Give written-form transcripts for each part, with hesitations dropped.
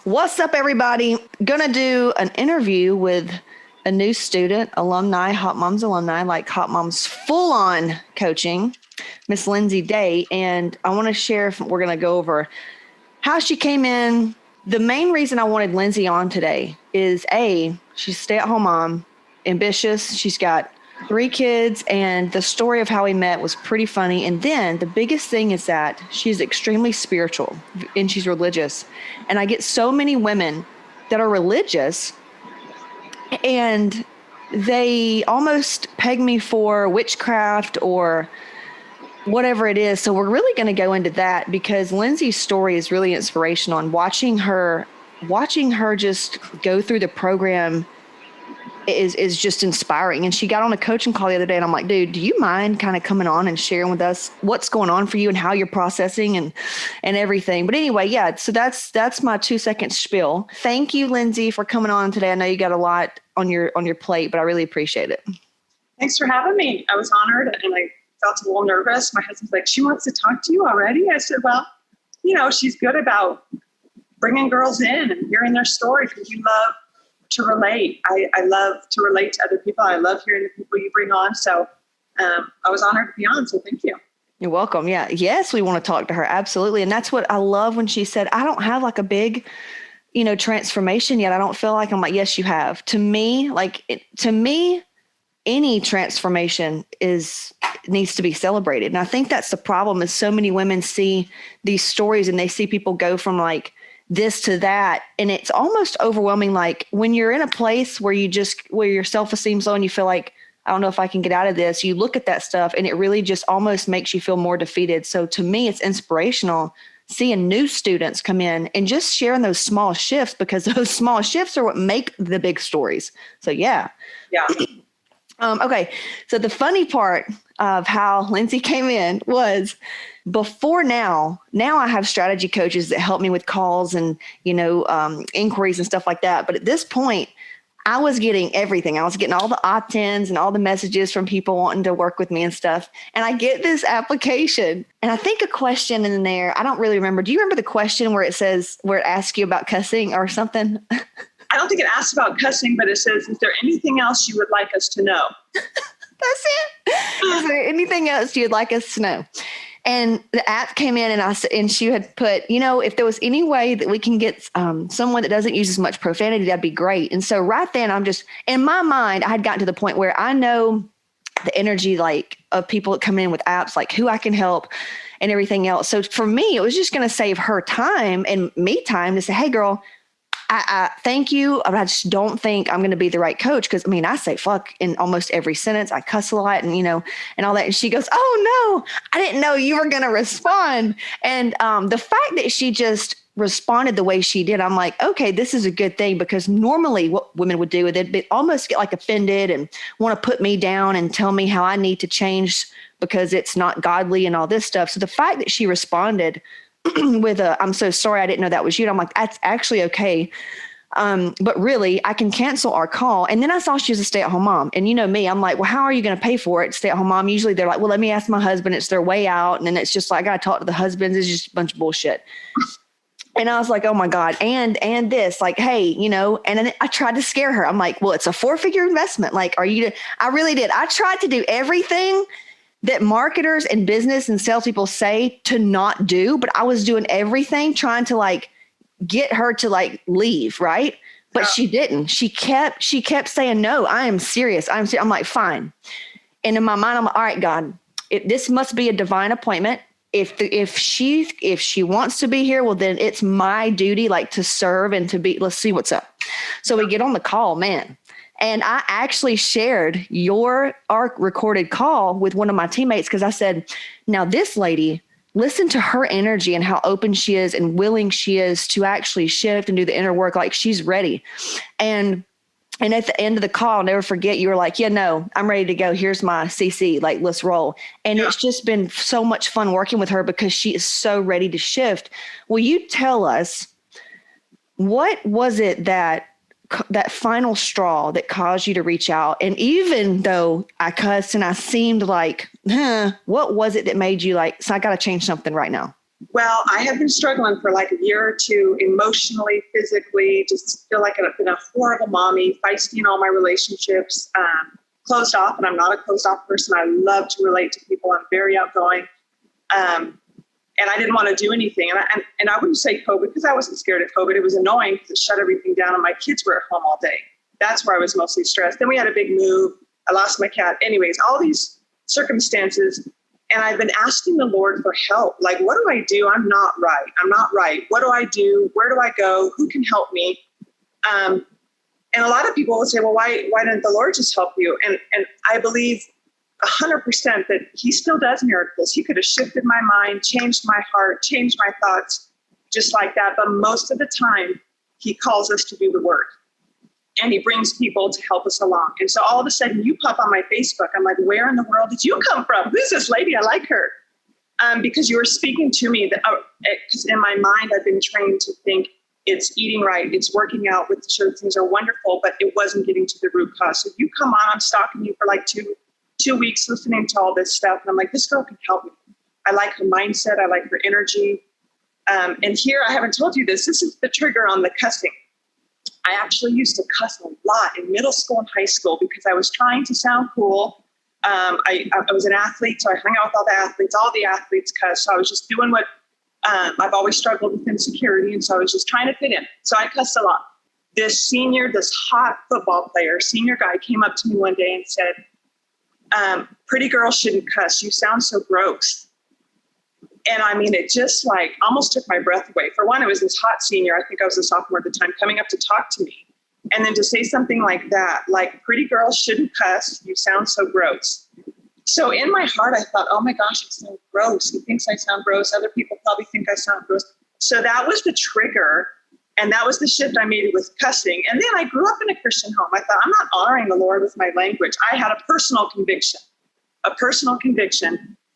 What's up, everybody? Gonna do an interview with a new student, alumni, Hot Moms alumni, like Hot Moms full on coaching, Miss Lindsay Day. And I want to share, we're gonna go over how she came in. The main reason I wanted Lindsay on today is she's a stay-at-home mom, ambitious. She's got 3 kids, and the story of how we met was pretty funny. And then the biggest thing is that she's extremely spiritual and she's religious. And I get so many women that are religious and they almost peg me for witchcraft or whatever it is. So we're really going to go into that because Lindsay's story is really inspirational, and watching her just go through the program is just inspiring. And she got on a coaching call the other day, and I'm like, dude, do you mind kind of coming on and sharing with us what's going on for you and how you're processing and everything? But anyway, yeah, so that's my 2-second spiel. Thank you, Lindsay, for coming on today. I know you got a lot on your plate, but I really appreciate it. Thanks for having me. I was honored, and I felt a little nervous. My husband's like, she wants to talk to you already? I said, well, she's good about bringing girls in and hearing their story because you love to relate. I love to relate to other people. I love hearing the people you bring on. So I was honored to be on. So thank you. You're welcome. Yeah. Yes, we want to talk to her. Absolutely. And that's what I love when she said, I don't have like a big, transformation yet. I don't feel like I'm like, yes, you have. To me, any transformation needs to be celebrated. And I think that's the problem is so many women see these stories and they see people go from like this to that. And it's almost overwhelming. Like when you're in a place where your self-esteem's low and you feel like, I don't know if I can get out of this, you look at that stuff and it really just almost makes you feel more defeated. So to me, it's inspirational seeing new students come in and just sharing those small shifts, because those small shifts are what make the big stories. So yeah. Yeah. Okay. So the funny part of how Lindsay came in was before now I have strategy coaches that help me with calls and, inquiries and stuff like that. But at this point, I was getting everything. I was getting all the opt-ins and all the messages from people wanting to work with me and stuff. And I get this application and I think a question in there, I don't really remember. Do you remember the question where it asks you about cussing or something? I don't think it asks about cussing, but it says, is there anything else you would like us to know? That's it. Is there anything else you'd like us to know? And the app came in and she had put, if there was any way that we can get someone that doesn't use as much profanity, that'd be great. And so right then I'm just, in my mind, I had gotten to the point where I know the energy like of people that come in with apps, like who I can help and everything else. So for me, it was just going to save her time and me time to say, hey girl, I thank you. I just don't think I'm going to be the right coach. Cause I say fuck in almost every sentence. I cuss a lot and, and all that. And she goes, oh no, I didn't know you were going to respond. And the fact that she just responded the way she did, I'm like, okay, this is a good thing, because normally what women would do is they'd almost get like offended and want to put me down and tell me how I need to change because it's not godly and all this stuff. So the fact that she responded with I'm so sorry, I didn't know that was you. And I'm like, that's actually okay. But really, I can cancel our call. And then I saw she was a stay-at-home mom. And you know me, I'm like, well, how are you going to pay for it? Stay-at-home mom. Usually they're like, well, let me ask my husband. It's their way out. And then it's just like, I got to talk to the husbands. It's just a bunch of bullshit. And I was like, oh my God. And this, like, hey, and then I tried to scare her. I'm like, well, it's a 4-figure investment. Like, I really did. I tried to do everything that marketers and business and salespeople say to not do, but I was doing everything trying to like get her to like leave. Right. But she didn't. She kept saying, no, I am serious. I'm like, fine. And in my mind, I'm like, all right, God, this must be a divine appointment. If she wants to be here, well, then it's my duty, like to serve and to be, let's see what's up. So we get on the call, man. And I actually shared our recorded call with one of my teammates, because I said, now this lady, listen to her energy and how open she is and willing she is to actually shift and do the inner work. Like she's ready. And at the end of the call, I'll never forget, you were like, yeah, no, I'm ready to go. Here's my CC, like, let's roll. And it's just been so much fun working with her because she is so ready to shift. Will you tell us, what was it that final straw that caused you to reach out? And even though I cussed and I seemed like, what was it that made you like, so I got to change something right now? Well, I have been struggling for like a year or two, emotionally, physically, just feel like I've been a horrible mommy, feisty in all my relationships, closed off, and I'm not a closed off person. I love to relate to people. I'm very outgoing. And I didn't want to do anything. And I wouldn't say COVID because I wasn't scared of COVID. It was annoying because it shut everything down and my kids were at home all day. That's where I was mostly stressed. Then we had a big move. I lost my cat. Anyways, all these circumstances. And I've been asking the Lord for help. Like, what do I do? I'm not right. I'm not right. What do I do? Where do I go? Who can help me? And a lot of people will say, well, why didn't the Lord just help you? And I believe 100% that he still does miracles. He could have shifted my mind, changed my heart, changed my thoughts just like that. But most of the time, he calls us to do the work. And he brings people to help us along. And so all of a sudden you pop on my Facebook. I'm like, where in the world did you come from? Who's this lady? I like her. Because you were speaking to me that, because in my mind, I've been trained to think it's eating right. It's working out with the church. Things are wonderful, but it wasn't getting to the root cause. So you come on, I'm stalking you for like two weeks listening to all this stuff. And I'm like, this girl can help me. I like her mindset. I like her energy. And here, I haven't told you this. This is the trigger on the cussing. I actually used to cuss a lot in middle school and high school because I was trying to sound cool. I was an athlete, so I hung out with all the athletes. All the athletes cuss. So I was just doing what I've always struggled with insecurity. And so I was just trying to fit in. So I cussed a lot. This hot football player, senior guy came up to me one day and said, pretty girls shouldn't cuss. You sound so gross. And I mean, it just like almost took my breath away. For one, it was this hot senior, I think I was a sophomore at the time, coming up to talk to me. And then to say something like that, like pretty girls shouldn't cuss. You sound so gross. So in my heart, I thought, oh my gosh, it's so gross. He thinks I sound gross. Other people probably think I sound gross. So that was the trigger. And that was the shift I made with cussing. And then I grew up in a Christian home. I thought, I'm not honoring the Lord with my language. I had a personal conviction.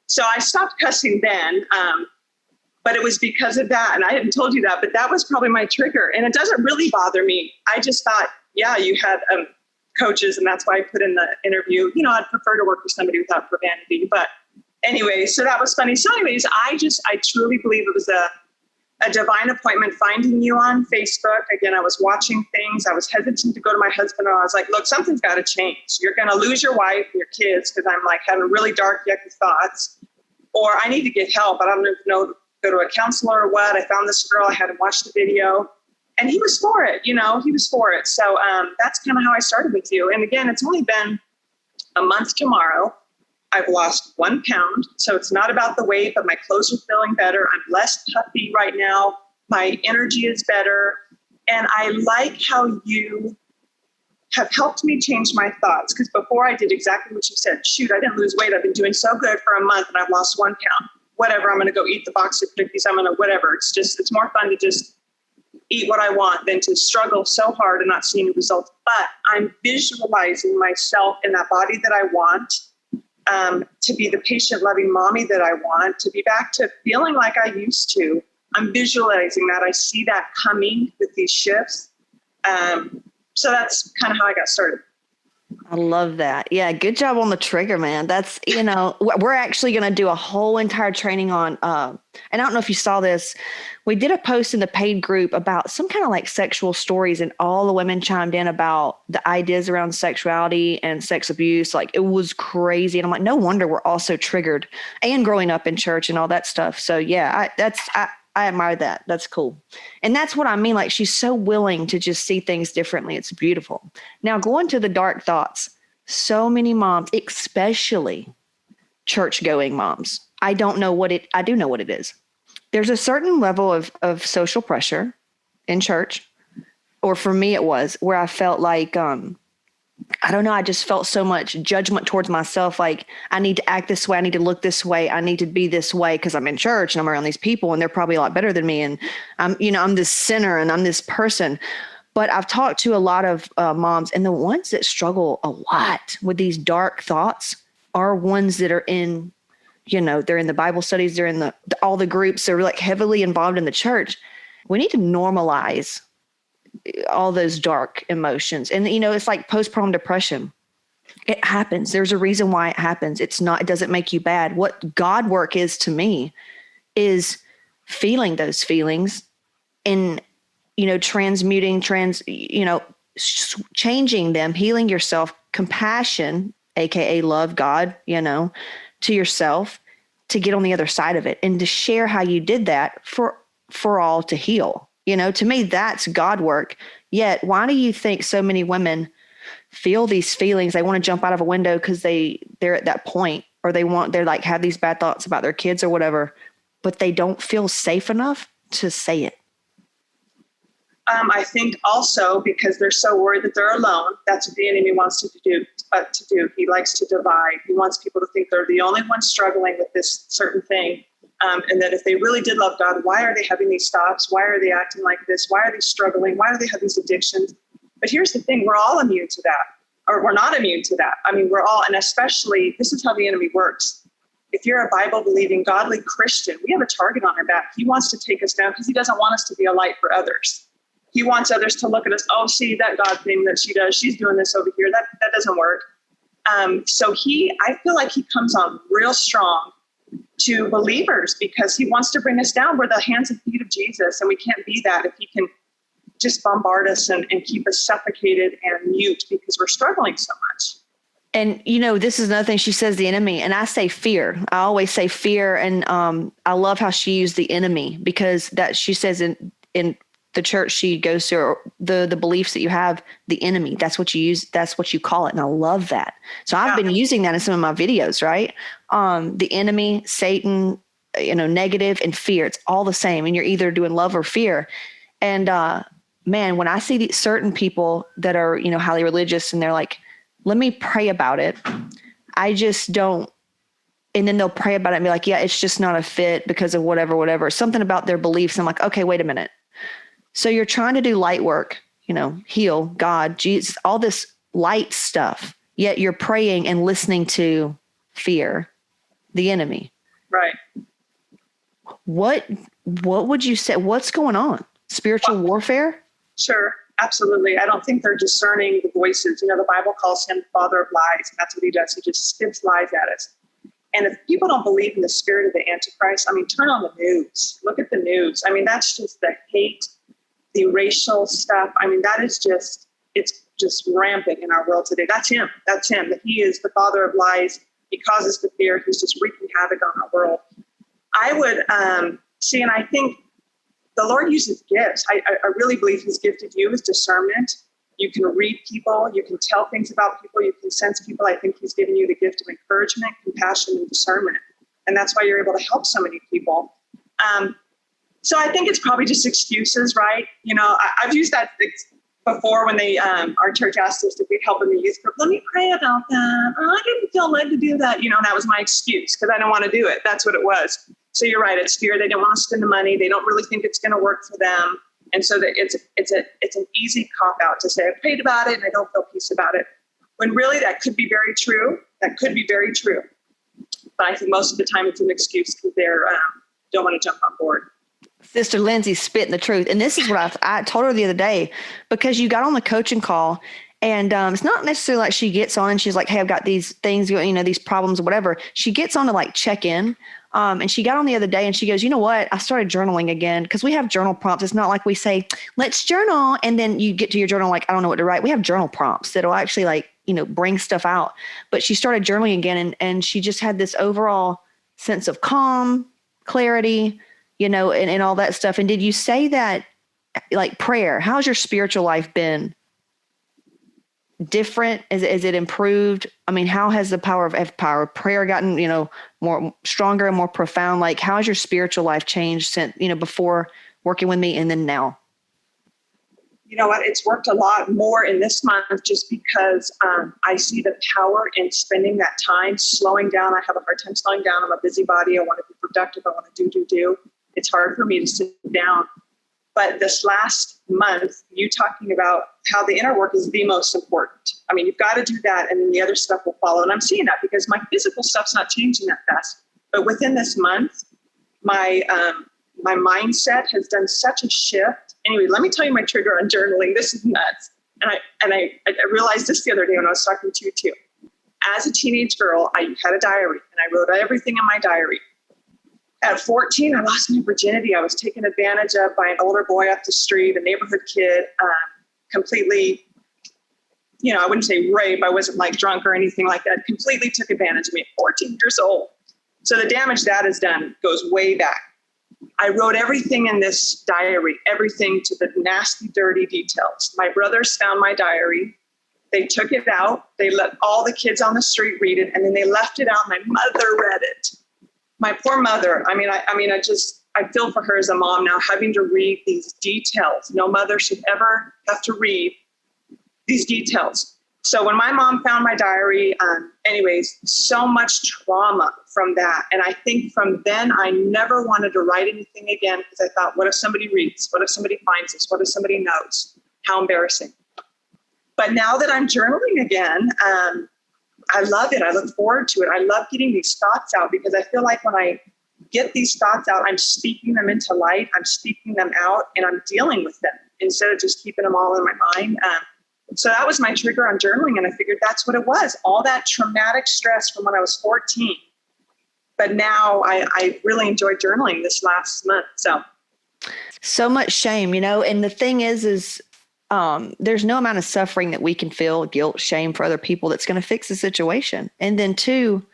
So I stopped cussing then, but it was because of that. And I hadn't told you that, but that was probably my trigger. And it doesn't really bother me. I just thought, yeah, you had coaches, and that's why I put in the interview. You know, I'd prefer to work with somebody without profanity. But anyway, so that was funny. So anyways, I truly believe it was a divine appointment finding you on Facebook. Again, I was watching things. I was hesitant to go to my husband. And I was like, look, something's got to change. You're going to lose your wife and your kids because I'm like having really dark, yucky thoughts. Or I need to get help. I don't know, go to a counselor or what. I found this girl. I had him watch the video. And he was for it. He was for it. So that's kind of how I started with you. And again, it's only been a month tomorrow. I've lost 1 pound. So it's not about the weight, but my clothes are feeling better. I'm less puffy right now. My energy is better. And I like how you have helped me change my thoughts. Because before I did exactly what you said. Shoot, I didn't lose weight. I've been doing so good for a month and I've lost 1 pound. Whatever, I'm going to go eat the box of cookies. I'm going to whatever. It's more fun to just eat what I want than to struggle so hard and not see any results. But I'm visualizing myself in that body that I want. To be the patient, loving mommy that I want, to be back to feeling like I used to. I'm visualizing that. I see that coming with these shifts. So that's kind of how I got started. I love that. Yeah. Good job on the trigger, man. That's, we're actually going to do a whole entire training on, and I don't know if you saw this. We did a post in the paid group about some kind of like sexual stories, and all the women chimed in about the ideas around sexuality and sex abuse. Like, it was crazy. And I'm like, no wonder we're all so triggered, and growing up in church and all that stuff. So yeah, I admire that. That's cool. And that's what I mean. Like, she's so willing to just see things differently. It's beautiful. Now, going to the dark thoughts, so many moms, especially church-going moms, I do know what it is. There's a certain level of social pressure in church, or for me it was, where I felt like, I don't know, I just felt so much judgment towards myself. Like, I need to act this way. I need to look this way. I need to be this way because I'm in church and I'm around these people and they're probably a lot better than me. And I'm this sinner and I'm this person. But I've talked to a lot of moms, and the ones that struggle a lot with these dark thoughts are ones that are in, they're in the Bible studies, they're in all the groups, they're like heavily involved in the church. We need to normalize all those dark emotions. And, it's like postpartum depression. It happens. There's a reason why it happens. It doesn't make you bad. What God work is to me is feeling those feelings and, transmuting, changing them, healing yourself, compassion, AKA love, God, to yourself, to get on the other side of it and to share how you did that for all to heal. To me, that's God work. Yet, why do you think so many women feel these feelings? They want to jump out of a window because they're at that point, or they're like have these bad thoughts about their kids or whatever, but they don't feel safe enough to say it. I think also because they're so worried that they're alone. That's what the enemy wants to do. He likes to divide. He wants people to think they're the only ones struggling with this certain thing. And that if they really did love God, why are they having these thoughts? Why are they acting like this? Why are they struggling? Why do they have these addictions? But here's the thing, we're all immune to that, or we're not immune to that. I mean, we're all, and especially, this is how the enemy works. If you're a Bible-believing, godly Christian, we have a target on our back. He wants to take us down because he doesn't want us to be a light for others. He wants others to look at us, oh, see that God thing that she does, she's doing this over here. That doesn't work. So I feel like he comes on real strong to believers because he wants to bring us down. We're the hands and feet of Jesus, and we can't be that if he can just bombard us and keep us suffocated and mute because we're struggling so much. And, this is another thing she says, the enemy, and I say fear. I always say fear. And I love how she used the enemy because that she says in the church she goes to, or the beliefs that you have, the enemy, that's what you use. That's what you call it. And I love that. So I've been using that in some of my videos, right? The enemy, Satan, negative and fear, it's all the same. And you're either doing love or fear. And, man, when I see these certain people that are, highly religious and they're like, let me pray about it. I just don't. And then they'll pray about it and be like, yeah, it's just not a fit because of whatever, something about their beliefs. I'm like, okay, wait a minute. So you're trying to do light work, heal, God, Jesus, all this light stuff, yet you're praying and listening to fear, the enemy. Right. What would you say? What's going on? Spiritual warfare? Sure. Absolutely. I don't think they're discerning the voices. The Bible calls him the father of lies. And that's what he does. He just spits lies at us. And if people don't believe in the spirit of the Antichrist, turn on the news. Look at the news. That's just the hate, the racial stuff. That is it's just rampant in our world today. That's him. That he is the father of lies. He causes the fear. He's just wreaking havoc on our world. I would see, and I think the Lord uses gifts. I really believe he's gifted you with discernment. You can read people. You can tell things about people. You can sense people. I think he's given you the gift of encouragement, compassion, and discernment. And that's why you're able to help so many people. So I think it's probably just excuses, right? I've used that before when our church asked us if we'd help in the youth group. Let me pray about that. Oh, I didn't feel led to do that. That was my excuse because I don't want to do it. That's what it was. So you're right. It's fear. They don't want to spend the money. They don't really think it's going to work for them. And so that it's an easy cop out to say, I prayed about it and I don't feel peace about it. When really that could be very true. That could be very true. But I think most of the time it's an excuse because they don't want to jump on board. Sister Lindsay's spitting the truth. And this is what I told her the other day, because you got on the coaching call and it's not necessarily like she gets on and she's like, hey, I've got these things, these problems or whatever. She gets on to like check in. And she got on the other day and she goes, you know what? I started journaling again because we have journal prompts. It's not like we say, let's journal. And then you get to your journal like, I don't know what to write. We have journal prompts that'll actually bring stuff out. But she started journaling again and she just had this overall sense of calm, clarity, and all that stuff. And did you say that like prayer, how's your spiritual life been different? Is it improved? How has the power of prayer gotten, more stronger and more profound? Like, how has your spiritual life changed since, before working with me and then now? You know what? It's worked a lot more in this month just because I see the power in spending that time, slowing down. I have a hard time slowing down. I'm a busybody. I want to be productive. I want to do. It's hard for me to sit down. But this last month, you talking about how the inner work is the most important. You've got to do that and then the other stuff will follow. And I'm seeing that because my physical stuff's not changing that fast. But within this month, my mindset has done such a shift. Anyway, let me tell you my trigger on journaling. This is nuts. And I realized this the other day when I was talking to you too. As a teenage girl, I had a diary and I wrote everything in my diary. At 14, I lost my virginity. I was taken advantage of by an older boy up the street, a neighborhood kid, completely, I wouldn't say rape. I wasn't like drunk or anything like that. Completely took advantage of me at 14 years old. So the damage that has done goes way back. I wrote everything in this diary, everything to the nasty, dirty details. My brothers found my diary. They took it out. They let all the kids on the street read it, and then they left it out. My mother read it. My poor mother. I feel for her as a mom now, having to read these details. No mother should ever have to read these details. So when my mom found my diary, anyways, so much trauma from that. And I think from then I never wanted to write anything again because I thought, what if somebody reads? What if somebody finds this? What if somebody knows? How embarrassing. But now that I'm journaling again, I love it. I look forward to it. I love getting these thoughts out because I feel like when I get these thoughts out, I'm speaking them into light. I'm speaking them out and I'm dealing with them instead of just keeping them all in my mind. So that was my trigger on journaling. And I figured that's what it was. All that traumatic stress from when I was 14. But now I really enjoyed journaling this last month. So much shame, and the thing is there's no amount of suffering that we can feel, guilt, shame for other people that's going to fix the situation. And then two,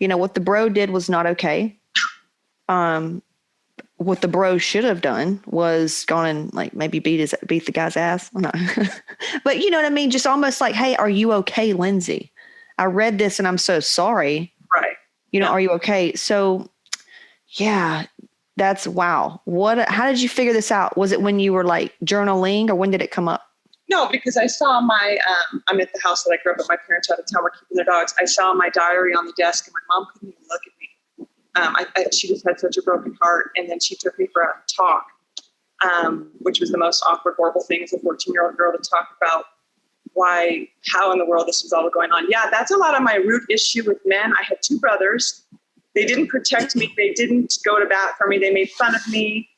what the bro did was not okay. What the bro should have done was gone and like maybe beat the guy's ass. No. But you know what I mean? Just almost like, hey, are you okay, Lindsay? I read this and I'm so sorry. Right. Are you okay? So yeah, that's wow. How did you figure this out? Was it when you were like journaling or when did it come up? No, because I saw I'm at the house that I grew up at. My parents out of town were keeping their dogs. I saw my diary on the desk and my mom couldn't even look at me. She just had such a broken heart. And then she took me for a talk, which was the most awkward, horrible thing as a 14-year-old girl to talk about how in the world this was all going on. Yeah, that's a lot of my root issue with men. I had two brothers. They didn't protect me. They didn't go to bat for me. They made fun of me.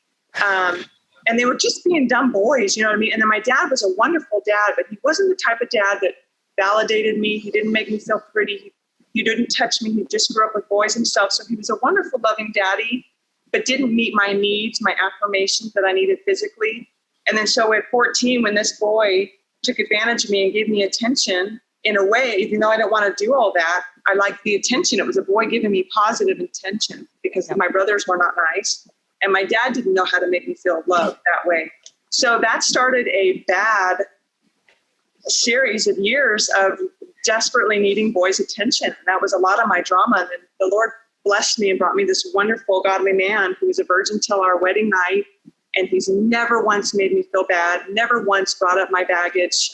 And they were just being dumb boys, you know what I mean? And then my dad was a wonderful dad, but he wasn't the type of dad that validated me. He didn't make me feel pretty. He didn't touch me. He just grew up with boys himself. So he was a wonderful, loving daddy, but didn't meet my needs, my affirmations that I needed physically. And then so at 14, when this boy took advantage of me and gave me attention in a way, even though I didn't want to do all that, I liked the attention. It was a boy giving me positive attention because my brothers were not nice. And my dad didn't know how to make me feel loved that way. So that started a bad series of years of desperately needing boys' attention. And that was a lot of my drama. And then the Lord blessed me and brought me this wonderful, godly man who was a virgin till our wedding night. And he's never once made me feel bad, never once brought up my baggage,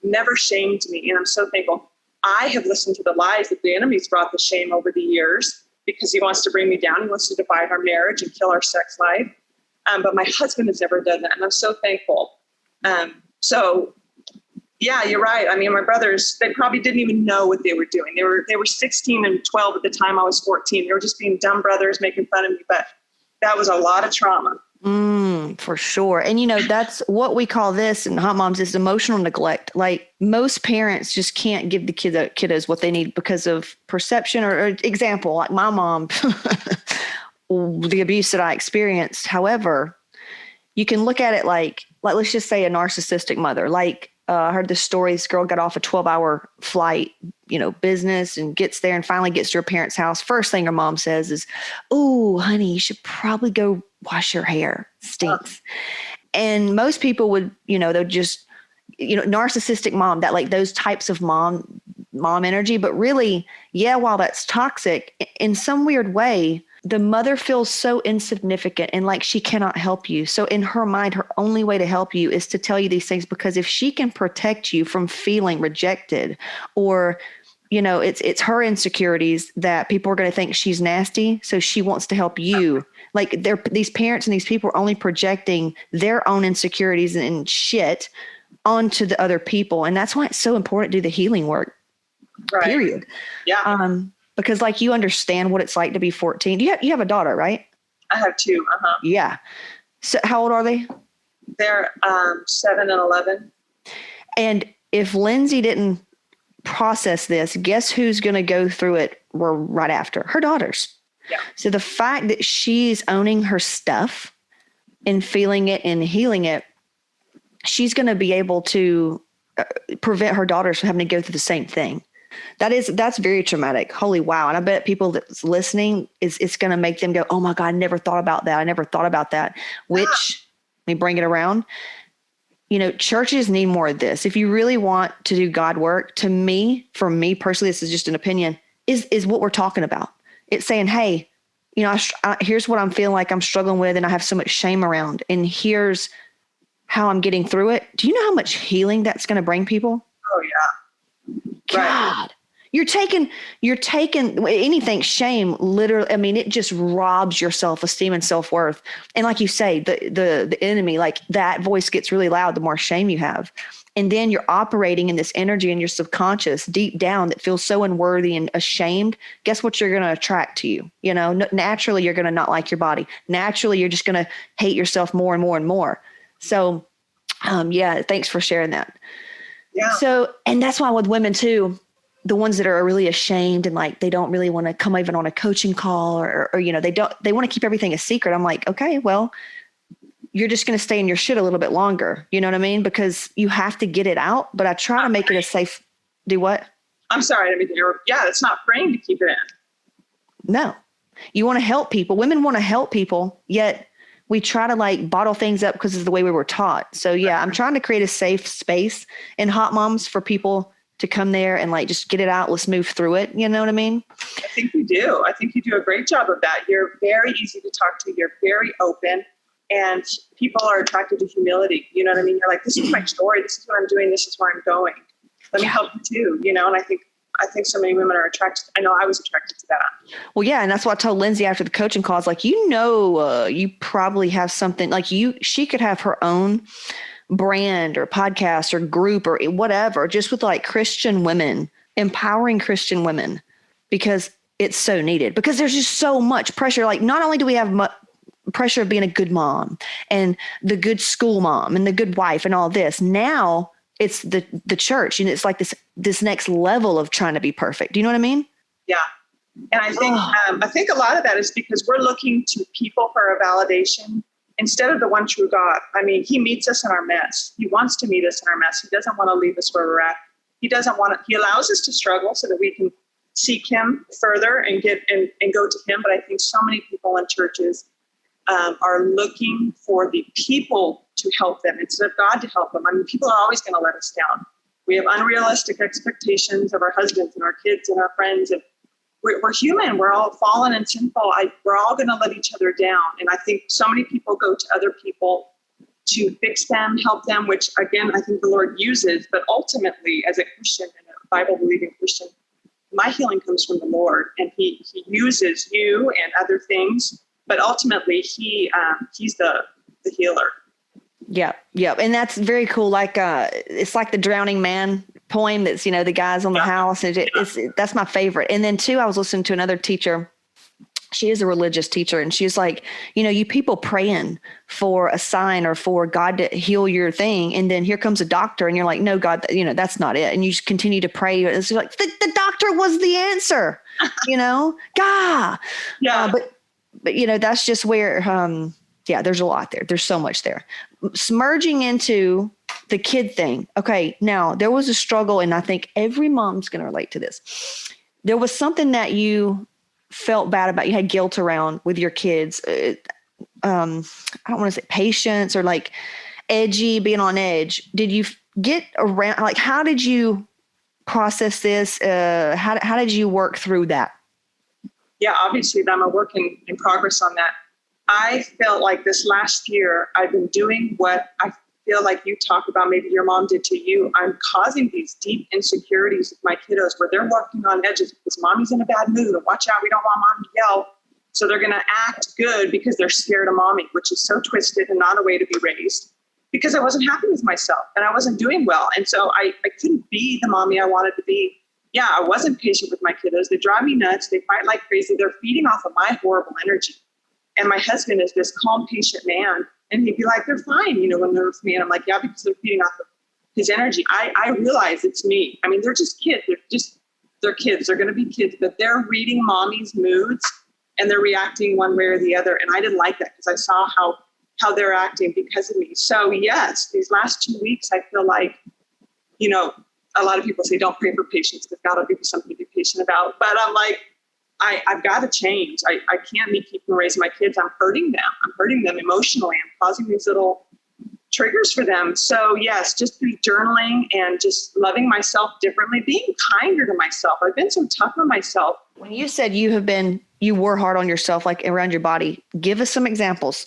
never shamed me. And I'm so thankful. I have listened to the lies that the enemy's brought the shame over the years because he wants to bring me down. He wants to divide our marriage and kill our sex life. But my husband has never done that. And I'm so thankful. So yeah, you're right. I mean, my brothers, they probably didn't even know what they were doing. They were 16 and 12 at the time I was 14. They were just being dumb brothers making fun of me. But that was a lot of trauma. For sure. And that's what we call this in Hot Moms is emotional neglect. Like most parents just can't give the kiddos what they need because of perception or example, like my mom, the abuse that I experienced. However, you can look at it like let's just say a narcissistic mother. I heard this story. This girl got off a 12-hour flight, business and gets there and finally gets to her parents' house. First thing her mom says is, "Oh, honey, you should probably go wash your hair. Stinks." And most people would, they'll just, narcissistic mom, that like those types of mom energy. But really, yeah, while that's toxic, in some weird way, the mother feels so insignificant and like she cannot help you. So in her mind, her only way to help you is to tell you these things, because if she can protect you from feeling rejected or, it's her insecurities that people are going to think she's nasty. So she wants to help you. Like these parents and these people are only projecting their own insecurities and shit onto the other people. And that's why it's so important to do the healing work. Right. Period. Yeah. Because like you understand what it's like to be 14. You have a daughter, right? I have two. Uh-huh. Yeah. So how old are they? They're 7 and 11. And if Lindsay didn't process this, guess who's going to go through it right after? Her daughters. Yeah. So the fact that she's owning her stuff and feeling it and healing it, she's going to be able to prevent her daughters from having to go through the same thing. That's very traumatic. Holy wow. And I bet people that's listening it's going to make them go, oh my God, I never thought about that. I never thought about that, which let me bring it around. You know, churches need more of this. If you really want to do God work, to me, for me personally, this is just an opinion, is what we're talking about. It's saying, hey, you know, here's what I'm feeling like I'm struggling with and I have so much shame around. And here's how I'm getting through it. Do you know how much healing that's going to bring people? Oh, yeah. God. Right. You're taking anything, shame, literally. I mean, it just robs your self-esteem and self-worth. And like you say, the enemy, like that voice gets really loud, the more shame you have. And then you're operating in this energy in your subconscious deep down that feels so unworthy and ashamed. Guess what you're going to attract to you? You know, naturally, you're going to not like your body. Naturally, you're just going to hate yourself more and more and more. So, yeah, thanks for sharing that. Yeah. So, and that's why with women too, the ones that are really ashamed and like, they don't really want to come even on a coaching call or, you know, they want to keep everything a secret. I'm like, okay, well, you're just going to stay in your shit a little bit longer. You know what I mean? Because you have to get it out, but I try to make it a safe, do what? I'm sorry. I mean, it's not freeing to keep it in. No, you want to help people. Women want to help people, yet we try to like bottle things up because of the way we were taught. So yeah, I'm trying to create a safe space in Hot Moms for people to come there and like, just get it out. Let's move through it. You know what I mean? I think you do. I think you do a great job of that. You're very easy to talk to. You're very open and people are attracted to humility. You know what I mean? You're like, this is my story. This is what I'm doing. This is where I'm going. Let me help you too. You know? And I think so many women are attracted. I know I was attracted to that. Well, yeah. And that's what I told Lindsay after the coaching calls, like, you probably have something like she could have her own brand or podcast or group or whatever, just with like Christian women, empowering Christian women, because it's so needed, because there's just so much pressure. Like, not only do we have pressure of being a good mom and the good school mom and the good wife and all this, now it's the church, and it's like this next level of trying to be perfect. Do you know what I mean? Yeah. And I think a lot of that is because we're looking to people for a validation instead of the one true God. I mean, he meets us in our mess. He wants to meet us in our mess. He doesn't want to leave us where we're at. He allows us to struggle so that we can seek him further and go to him. But I think so many people in churches are looking for the people to help them instead of God to help them. I mean, people are always going to let us down. We have unrealistic expectations of our husbands and our kids and our friends. And we're human. We're all fallen and sinful. We're all going to let each other down. And I think so many people go to other people to fix them, help them, which again, I think the Lord uses. But ultimately, as a Christian and a Bible-believing Christian, my healing comes from the Lord, and he uses you and other things. But ultimately, he's the healer. Yeah. Yeah. And that's very cool. Like, it's like the Drowning Man poem that's, you know, the guys on the house. And that's my favorite. And then too, I was listening to another teacher. She is a religious teacher. And she's like, you know, you people praying for a sign or for God to heal your thing. And then here comes a doctor and you're like, no, God, you know, that's not it. And you just continue to pray. It's like, the doctor was the answer, you know, God. Yeah. But, you know, that's just where, there's a lot there. There's so much there. Merging into the kid thing. Okay. Now there was a struggle, and I think every mom's going to relate to this. There was something that you felt bad about. You had guilt around with your kids. I don't want to say patience or like edgy, being on edge. Did you get around? Like, how did you process this? How did you work through that? Yeah, obviously I'm a work in progress on that. I felt like this last year I've been doing what I feel like you talk about, maybe your mom did to you. I'm causing these deep insecurities with my kiddos where they're walking on edges because mommy's in a bad mood, and watch out, we don't want mom to yell. So they're going to act good because they're scared of mommy, which is so twisted and not a way to be raised, because I wasn't happy with myself and I wasn't doing well. And so I couldn't be the mommy I wanted to be. Yeah, I wasn't patient with my kiddos. They drive me nuts. They fight like crazy. They're feeding off of my horrible energy. And my husband is this calm, patient man. And he'd be like, they're fine, you know, when they're with me. And I'm like, yeah, because they're feeding off of his energy. I realize it's me. I mean, they're just kids. They're kids. They're going to be kids, but they're reading mommy's moods and they're reacting one way or the other. And I didn't like that because I saw how they're acting because of me. So yes, these last 2 weeks, I feel like, a lot of people say don't pray for patience because God will give you something to be patient about. But I'm like, I've got to change. I can't be keeping raising my kids. I'm hurting them. I'm hurting them emotionally. I'm causing these little triggers for them. So yes, just be journaling and just loving myself differently, being kinder to myself. I've been so tough on myself. When you said you were hard on yourself, like around your body, give us some examples.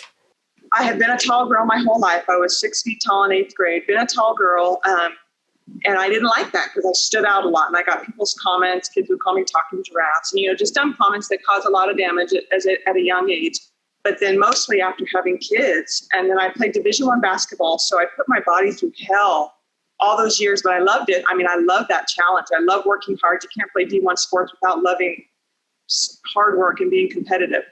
I had been a tall girl my whole life. I was 6 feet tall in 8th grade, been a tall girl. And I didn't like that because I stood out a lot and I got people's comments. Kids would call me talking giraffes and, just dumb comments that cause a lot of damage at a young age. But then mostly after having kids, and then I played Division I basketball. So I put my body through hell all those years, but I loved it. I mean, I love that challenge. I love working hard. You can't play D1 sports without loving hard work and being competitive.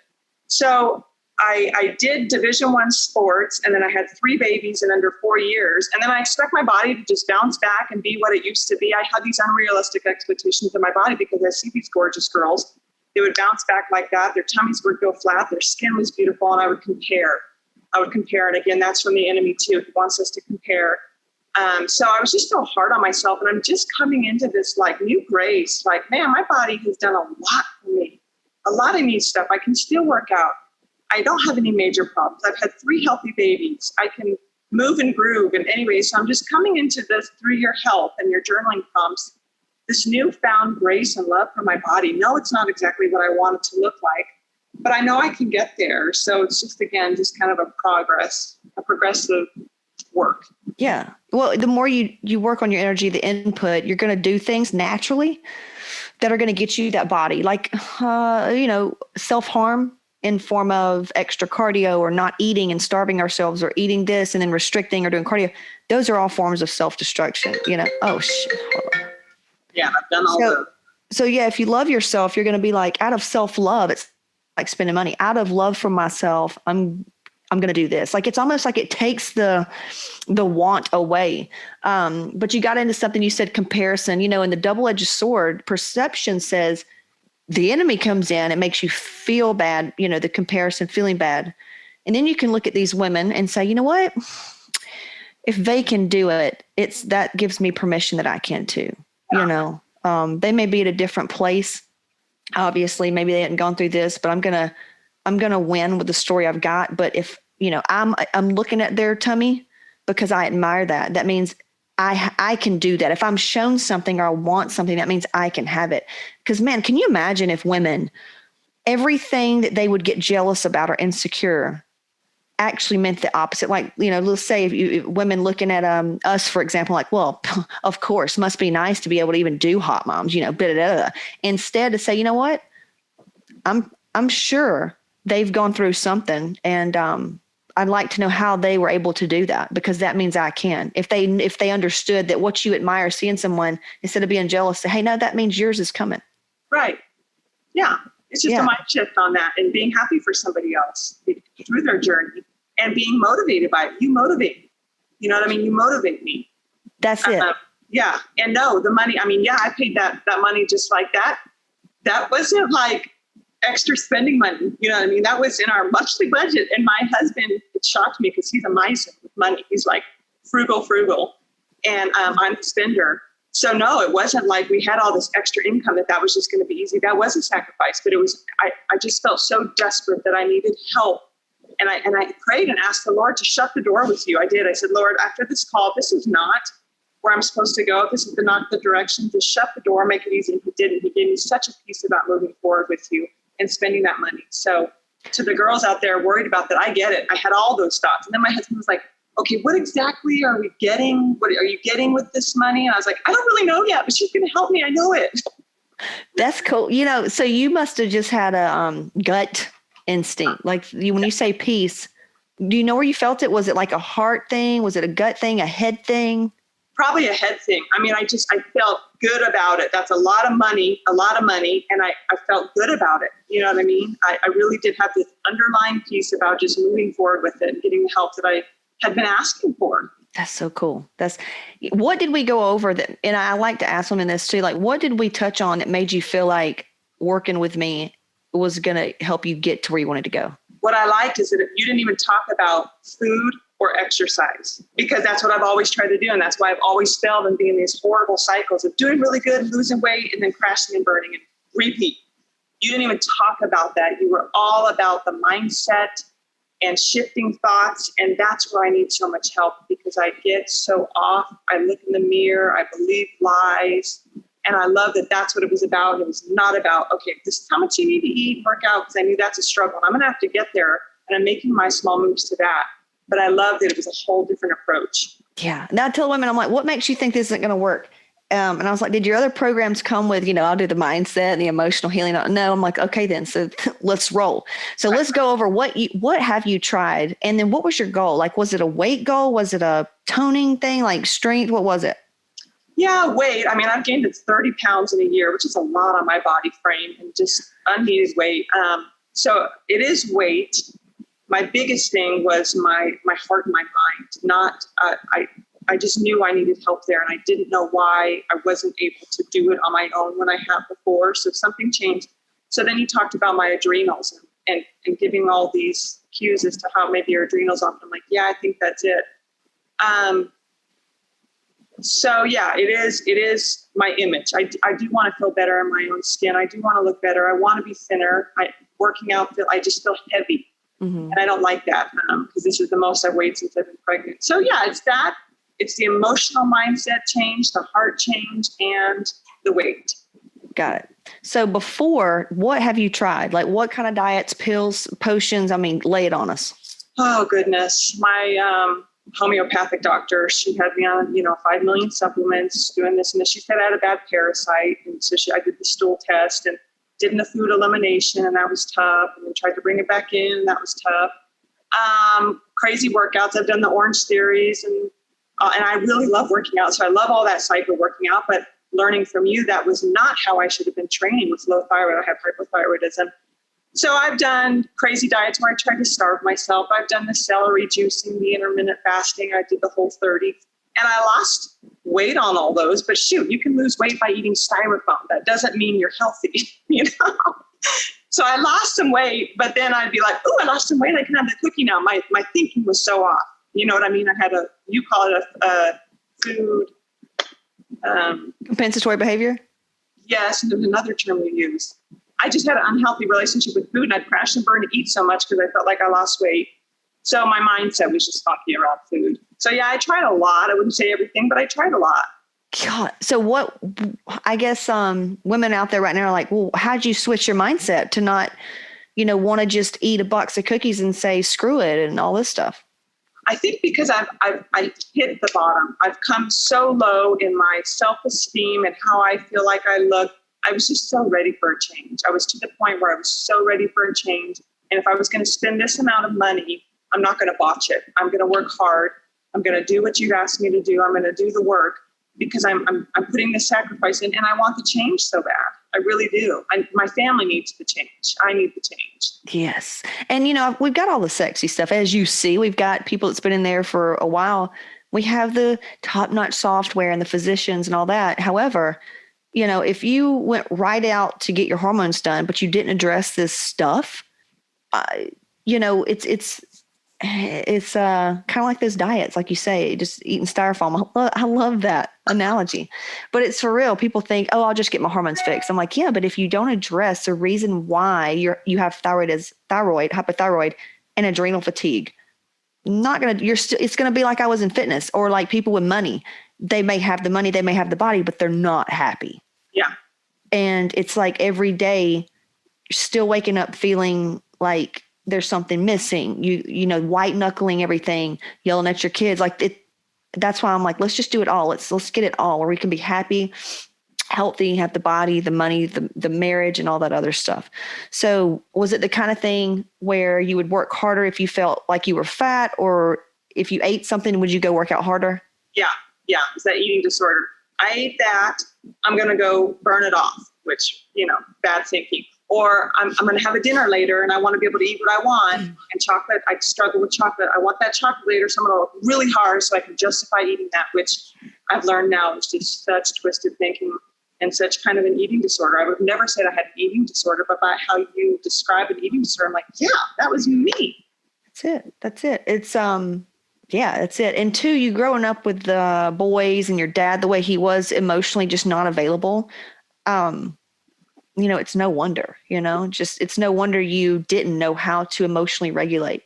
So I did Division I sports, and then I had 3 babies in under 4 years. And then I expect my body to just bounce back and be what it used to be. I had these unrealistic expectations of my body because I see these gorgeous girls. They would bounce back like that. Their tummies would go flat. Their skin was beautiful. And I would compare. And again, that's from the enemy too. He wants us to compare. So I was just so hard on myself. And I'm just coming into this like new grace. Like, man, my body has done a lot for me. A lot of neat stuff. I can still work out. I don't have any major problems. I've had 3 healthy babies. I can move and groove. And anyway, so I'm just coming into this through your help and your journaling prompts, this newfound grace and love for my body. No, it's not exactly what I want it to look like, but I know I can get there. So it's just, again, just kind of a progressive work. Yeah. Well, the more you work on your energy, the input, you're going to do things naturally that are going to get you that body, like, self-harm in form of extra cardio or not eating and starving ourselves or eating this and then restricting or doing cardio. Those are all forms of self-destruction, Oh, shit. Hold on. Yeah, I've done all those. So yeah, if you love yourself, you're going to be like, out of self-love, it's like spending money. Out of love for myself, I'm going to do this. Like, it's almost like it takes the want away. But you got into something, you said comparison, in the double-edged sword, perception says the enemy comes in, it makes you feel bad, the comparison, feeling bad. And then you can look at these women and say, you know what? If they can do it, that gives me permission that I can too. Yeah. They may be at a different place. Obviously, maybe they hadn't gone through this, but I'm gonna win with the story I've got. But if I'm looking at their tummy because I admire that. That means I can do that. If I'm shown something or I want something, that means I can have it. Because man, can you imagine if women, everything that they would get jealous about or insecure actually meant the opposite? Like, let's say if women looking at us, for example, like, well, of course, must be nice to be able to even do hot moms, blah, blah, blah. Instead to say, you know what, I'm sure they've gone through something, and I'd like to know how they were able to do that, because that means I can. If they understood that what you admire, seeing someone, instead of being jealous, say, hey, no, that means yours is coming. Right. Yeah. It's just a mind shift on that, and being happy for somebody else through their journey and being motivated by it. You motivate me. You know what I mean? You motivate me. That's it. Yeah. And no, the money, I paid that money just like that. That wasn't like extra spending money. You know what I mean? That was in our monthly budget. And my husband, it shocked me because he's a miser with money. He's like frugal. And I'm a spender. So no, it wasn't like we had all this extra income that was just going to be easy. That was a sacrifice, but it was, I just felt so desperate that I needed help. And I prayed and asked the Lord to shut the door with you. I did. I said, Lord, after this call, this is not where I'm supposed to go. This is not the direction. Just shut the door, make it easy. And he did. And he gave me such a peace about moving forward with you and spending that money. So to the girls out there worried about that, I get it. I had all those thoughts. And then my husband was like, okay, what exactly are we getting? What are you getting with this money? And I was like, I don't really know yet, but she's going to help me. I know it. That's cool. So you must have just had a gut instinct. Like when you say peace, do you know where you felt it? Was it like a heart thing? Was it a gut thing, a head thing? Probably a head thing. I felt good about it. That's a lot of money. And I felt good about it. You know what I mean? I really did have this underlying piece about just moving forward with it and getting the help that I had been asking for. That's so cool. What did we go over that? And I like to ask women this too. Like, what did we touch on that made you feel like working with me was going to help you get to where you wanted to go? What I liked is that you didn't even talk about food or exercise, because that's what I've always tried to do. And that's why I've always failed and being in these horrible cycles of doing really good, losing weight, and then crashing and burning and repeat. You didn't even talk about that. You were all about the mindset and shifting thoughts. And that's where I need so much help, because I get so off. I look in the mirror, I believe lies. And I love that that's what it was about. It was not about, okay, this is how much you need to eat and work out, because I knew that's a struggle. And I'm going to have to get there. And I'm making my small moves to that. But I love that it was a whole different approach. Yeah. Now I tell women, I'm like, what makes you think this isn't going to work? And I was like, did your other programs come with, I'll do the mindset and the emotional healing? No, I'm like, okay, then. So let's roll. So let's go over what have you tried? And then what was your goal? Like, was it a weight goal? Was it a toning thing, like strength? What was it? Yeah, weight. I mean, I've gained 30 pounds in a year, which is a lot on my body frame, and just unneeded weight. So it is weight. My biggest thing was my heart and my mind. Not, I just knew I needed help there, and I didn't know why I wasn't able to do it on my own when I had before. So something changed. So then you talked about my adrenals and giving all these cues as to how maybe your adrenals off. I'm like, yeah, I think that's it. So yeah, it is my image. I do want to feel better in my own skin. I do want to look better. I want to be thinner. Working out, I just feel heavy. And I don't like that, because this is the most I've weighed since I've been pregnant. So yeah, it's that. It's the emotional mindset change, the heart change, and the weight. Got it. So before, what have you tried? Like, what kind of diets, pills, potions? I mean, lay it on us. Oh goodness. My homeopathic doctor, she had me on, 5 million supplements, doing this and this. She said I had a bad parasite. And so I did the stool test and did the food elimination, and that was tough. And then tried to bring it back in, and that was tough. Crazy workouts. I've done the Orange Theories, and I really love working out. So I love all that cycle working out, but learning from you, that was not how I should have been training with low thyroid. I have hypothyroidism. So I've done crazy diets where I tried to starve myself. I've done the celery juicing, the intermittent fasting. I did the Whole30, and I lost weight on all those. But shoot, you can lose weight by eating styrofoam. That doesn't mean you're healthy, So I lost some weight, but then I'd be like, oh, I lost some weight. I can have the cookie now. My thinking was so off. You know what I mean? I had you call it a food. Compensatory behavior? Yes. And there's another term you use. I just had an unhealthy relationship with food, and I'd crash and burn to eat so much because I felt like I lost weight. So my mindset was just funky around food. So yeah, I tried a lot. I wouldn't say everything, but I tried a lot. God. So what, I guess, women out there right now are like, well, how'd you switch your mindset to not, want to just eat a box of cookies and say, screw it and all this stuff? I think because I've hit the bottom. I've come so low in my self-esteem and how I feel like I look. I was just so ready for a change. I was to the point where I was so ready for a change. And if I was going to spend this amount of money, I'm not going to botch it. I'm going to work hard. I'm going to do what you asked me to do. I'm going to do the work because I'm putting the sacrifice in, and I want the change so bad. I really do. My family needs the change. I need the change. Yes. And, we've got all the sexy stuff. As you see, we've got people that's been in there for a while. We have the top-notch software and the physicians and all that. However, if you went right out to get your hormones done, but you didn't address this stuff, it's kind of like those diets, like you say, just eating styrofoam. I love that analogy, but it's for real. People think, oh, I'll just get my hormones fixed. I'm like, yeah, but if you don't address the reason why you have hypothyroid, and adrenal fatigue, it's going to be like I was in fitness, or like people with money. They may have the money, they may have the body, but they're not happy. Yeah. And it's like every day you're still waking up feeling like there's something missing, white knuckling everything, yelling at your kids. That's why I'm like, let's just do it all. Let's get it all where we can be happy, healthy, have the body, the money, the marriage, and all that other stuff. So was it the kind of thing where you would work harder if you felt like you were fat, or if you ate something, would you go work out harder? Yeah. It's that eating disorder. I ate that. I'm going to go burn it off, which, bad thinking. Or I'm going to have a dinner later and I want to be able to eat what I want. And chocolate, I struggle with chocolate. I want that chocolate later, so I'm going to work really hard so I can justify eating that, which I've learned now is just such twisted thinking. and such kind of an eating disorder. I would never say I had an eating disorder, but by how you describe an eating disorder, I'm like, yeah, that was me. That's it. It's, yeah, that's it. And two, you growing up with the boys and your dad, the way he was emotionally just not available. It's no wonder, it's no wonder you didn't know how to emotionally regulate.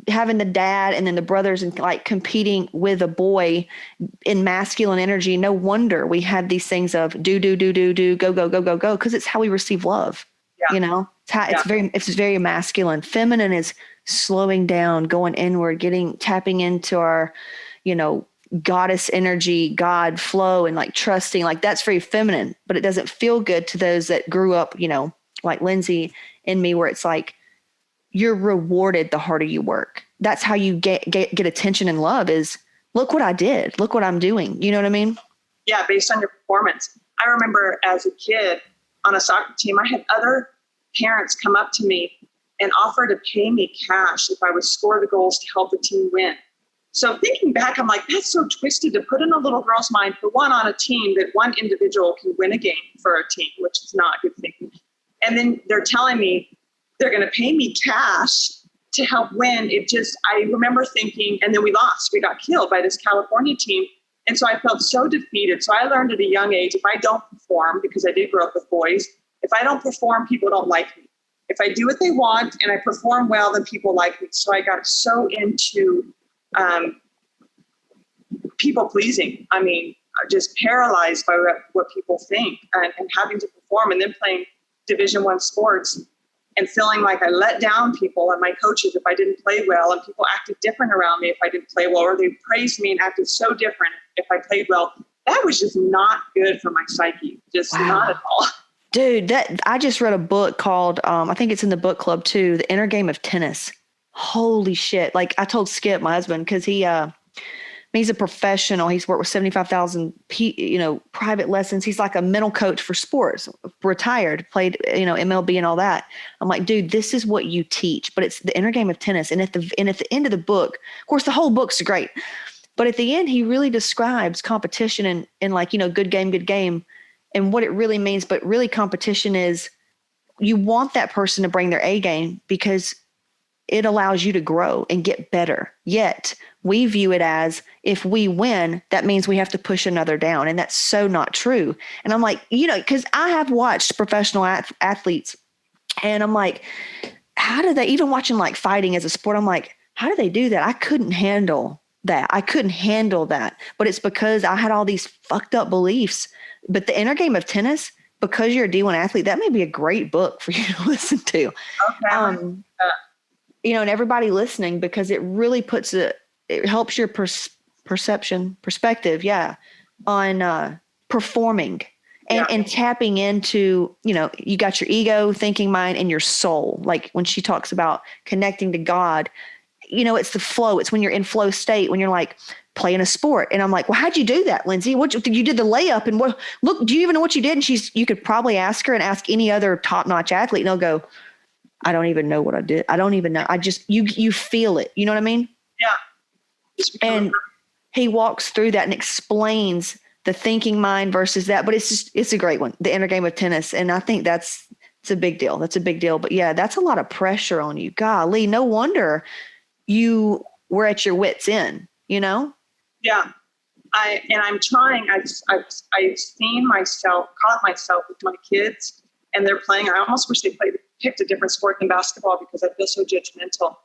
Having the dad and then the brothers and like competing with a boy in masculine energy. No wonder we had these things of do, go, because it's how we receive love. Yeah. It's very masculine. Feminine is slowing down, going inward, tapping into our, goddess energy, God flow, and like trusting. Like that's very feminine, but it doesn't feel good to those that grew up, like Lindsay and me, where it's like you're rewarded the harder you work. That's how you get attention and love is, look what I did. Look what I'm doing. You know what I mean? Yeah, based on your performance. I remember as a kid on a soccer team, I had other parents come up to me and offer to pay me cash if I would score the goals to help the team win. So thinking back, I'm like, that's so twisted to put in a little girl's mind, for one, on a team that one individual can win a game for a team, which is not good thinking. And then they're telling me they're going to pay me cash to help win. I remember thinking, and then we lost. We got killed by this California team. And so I felt so defeated. So I learned at a young age, if I don't perform, because I did grow up with boys, if I don't perform, people don't like me. If I do what they want and I perform well, then people like me. So I got so into people pleasing. I mean, just paralyzed by what people think and having to perform, and then playing Division I sports and feeling like I let down people and my coaches if I didn't play well, and people acted different around me if I didn't play well, or they praised me and acted so different if I played well. That was just not good for my psyche. Just not at all. Dude, I just read a book called, I think it's in the book club too, The Inner Game of Tennis. Holy shit. Like I told Skip, my husband, because he's a professional. He's worked with 75,000, private lessons. He's like a mental coach for sports, retired, played, MLB and all that. I'm like, dude, this is what you teach, but it's the inner game of tennis. And at the end of the book, of course, the whole book's great, but at the end, he really describes competition and like, good game and what it really means. But really competition is you want that person to bring their A game because it allows you to grow and get better. Yet we view it as if we win, that means we have to push another down. And that's so not true. And I'm like, because I have watched professional athletes and I'm like, how do they, even watching like fighting as a sport, I'm like, how do they do that? I couldn't handle that. But it's because I had all these fucked up beliefs. But the inner game of tennis, because you're a D1 athlete, that may be a great book for you to listen to. Okay. And everybody listening, because it really it helps your perspective. Yeah. On, performing and tapping into, you got your ego, thinking mind, and your soul. Like when she talks about connecting to God, it's the flow. It's when you're in flow state, when you're like playing a sport. And I'm like, well, how'd you do that, Lindsay? You did the layup and look, do you even know what you did? And you could probably ask her and ask any other top-notch athlete and they'll go, I don't even know what I did. I don't even know. I just, you feel it. You know what I mean? Yeah. And he walks through that and explains the thinking mind versus that, but it's a great one, the inner game of tennis. And I think it's a big deal. That's a big deal, but yeah, that's a lot of pressure on you. Golly, no wonder you were at your wit's end, Yeah. I'm trying, I've seen caught myself with my kids and they're playing. I almost wish they picked a different sport than basketball because I feel so judgmental.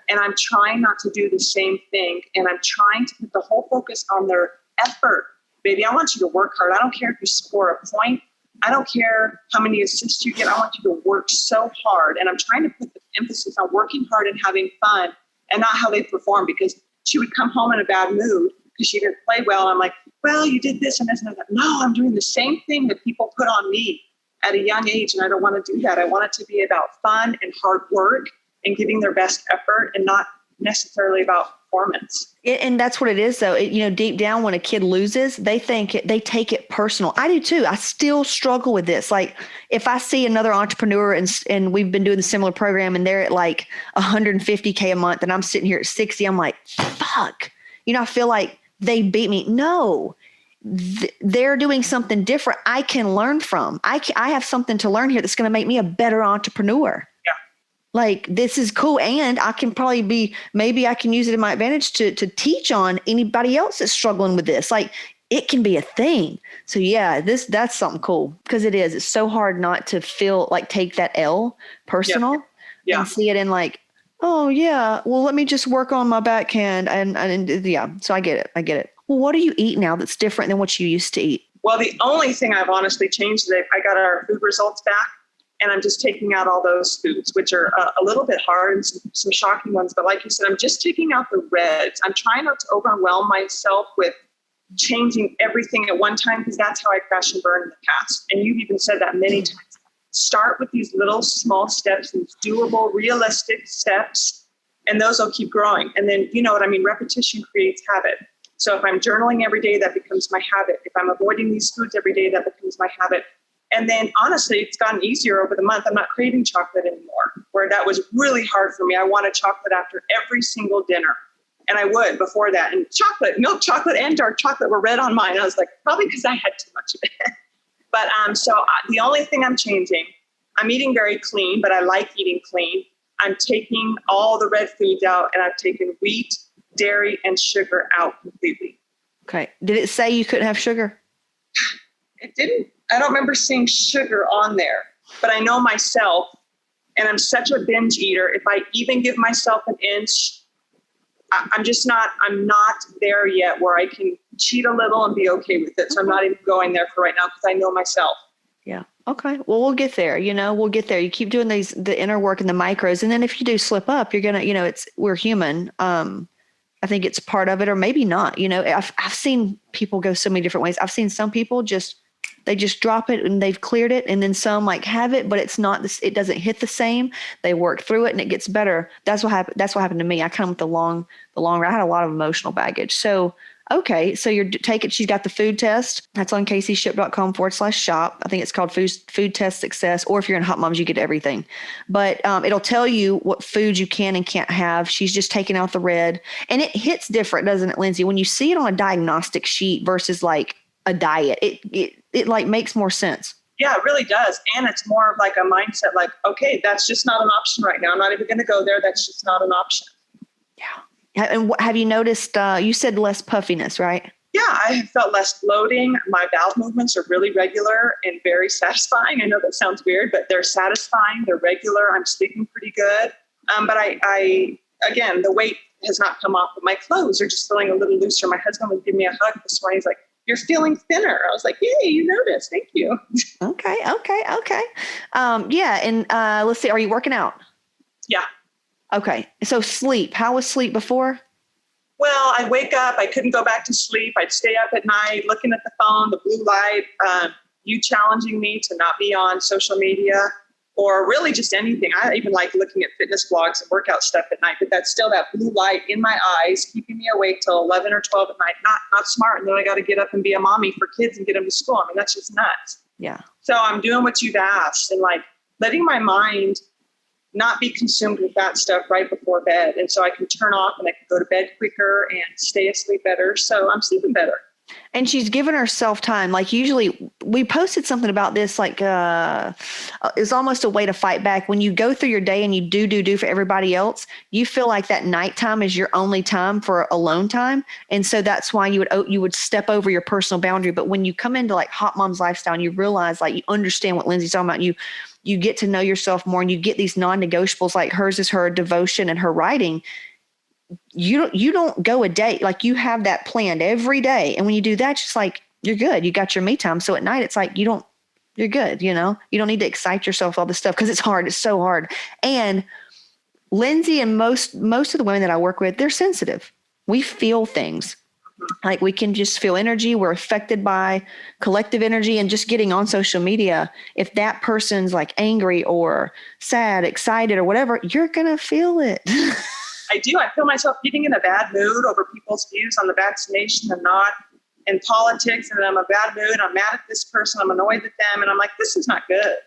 And I'm trying not to do the same thing. And I'm trying to put the whole focus on their effort. Baby, I want you to work hard. I don't care if you score a point. I don't care how many assists you get. I want you to work so hard. And I'm trying to put the emphasis on working hard and having fun and not how they perform, because she would come home in a bad mood because she didn't play well. And I'm like, well, you did this and this and that. No, I'm doing the same thing that people put on me at a young age. And I don't want to do that. I want it to be about fun and hard work and giving their best effort and not necessarily about performance. And that's what it is, though. Deep down, when a kid loses, they take it personal. I do too. I still struggle with this. Like if I see another entrepreneur and we've been doing a similar program and they're at like 150K a month and I'm sitting here at 60, I'm like, fuck, I feel like they beat me. No, they're doing something different I can learn from. I have something to learn here that's going to make me a better entrepreneur. Yeah. Like, this is cool. And I can probably maybe I can use it in my advantage to teach on anybody else that's struggling with this. Like, it can be a thing. So yeah, that's something cool, because it's so hard not to feel like take that L personal. Yeah. And see it in like, oh yeah, well, let me just work on my backhand. And yeah, so I get it. Well, what do you eat now that's different than what you used to eat? Well, the only thing I've honestly changed is I got our food results back, and I'm just taking out all those foods, which are a little bit hard and some shocking ones. But like you said, I'm just taking out the reds. I'm trying not to overwhelm myself with changing everything at one time, because that's how I crash and burn in the past. And you've even said that many times. Start with these little small steps, these doable, realistic steps, and those will keep growing. And then, you know what I mean? Repetition creates habit. So if I'm journaling every day, that becomes my habit. If I'm avoiding these foods every day, that becomes my habit. And then honestly, it's gotten easier over the month. I'm not craving chocolate anymore, where that was really hard for me. I wanted chocolate after every single dinner. And I would before that. And milk chocolate and dark chocolate were red on mine. I was like, probably because I had too much of it. But the only thing I'm changing, I'm eating very clean, but I like eating clean. I'm taking all the red foods out, and I've taken wheat, dairy, and sugar out completely. Okay. Did it say you couldn't have sugar? It didn't. I don't remember seeing sugar on there, but I know myself, and I'm such a binge eater. If I even give myself an inch, I'm not there yet where I can cheat a little and be okay with it. So I'm not even going there for right now, because I know myself. Yeah. Okay. Well, we'll get there. We'll get there. You keep doing the inner work and the micros. And then if you do slip up, you're going to, we're human. I think it's part of it, or maybe not. I've seen people go so many different ways. I've seen some people they just drop it and they've cleared it. And then some like have it, but it's not this, it doesn't hit the same. They work through it and it gets better. That's what happened. That's what happened to me. I come with the long ride. I had a lot of emotional baggage. So, okay. So she's got the food test. That's on CaseyShipp.com/shop. I think it's called food test success. Or if you're in Hot Moms, you get everything, but it'll tell you what foods you can and can't have. She's just taking out the red, and it hits different, doesn't it, Lindsay? When you see it on a diagnostic sheet versus like a diet, it like makes more sense. Yeah, it really does. And it's more of like a mindset, like, okay, that's just not an option right now. I'm not even going to go there. That's just not an option. Yeah. And what have you noticed? You said less puffiness, right? Yeah, I have felt less bloating. My bowel movements are really regular and very satisfying. I know that sounds weird, but they're satisfying. They're regular. I'm sleeping pretty good. But I again, the weight has not come off, but my clothes are just feeling a little looser. My husband would give me a hug this morning. He's like, "You're feeling thinner." I was like, "Yay, you noticed. Thank you." Okay. Yeah. And let's see, are you working out? Yeah. Okay. So sleep, how was sleep before? Well, I'd wake up. I couldn't go back to sleep. I'd stay up at night looking at the phone, the blue light, you challenging me to not be on social media or really just anything. I even like looking at fitness blogs and workout stuff at night, but that's still that blue light in my eyes, keeping me awake till 11 or 12 at night. Not smart. And then I got to get up and be a mommy for kids and get them to school. I mean, that's just nuts. Yeah. So I'm doing what you've asked and like letting my mind not be consumed with that stuff right before bed. And so I can turn off and I can go to bed quicker and stay asleep better. So I'm sleeping better. And she's given herself time. Like usually we posted something about this, like it's almost a way to fight back. When you go through your day and you do for everybody else, you feel like that nighttime is your only time for alone time. And so that's why you would step over your personal boundary. But when you come into like Hot Mom's lifestyle and you realize like you understand what Lindsay's talking about, you get to know yourself more and you get these non-negotiables, like hers is her devotion and her writing. You don't go a day, like you have that planned every day. And when you do that, just like, you're good. You got your me time. So at night, it's like, you're good. You don't need to excite yourself with all this stuff. Cause it's hard. It's so hard. And Lindsay and most of the women that I work with, they're sensitive. We feel things. Like we can just feel energy. We're affected by collective energy, and just getting on social media. If that person's like angry or sad, excited or whatever, you're going to feel it. I do. I feel myself getting in a bad mood over people's views on the vaccination and not in politics. And I'm in a bad mood. I'm mad at this person. I'm annoyed at them. And I'm like, this is not good.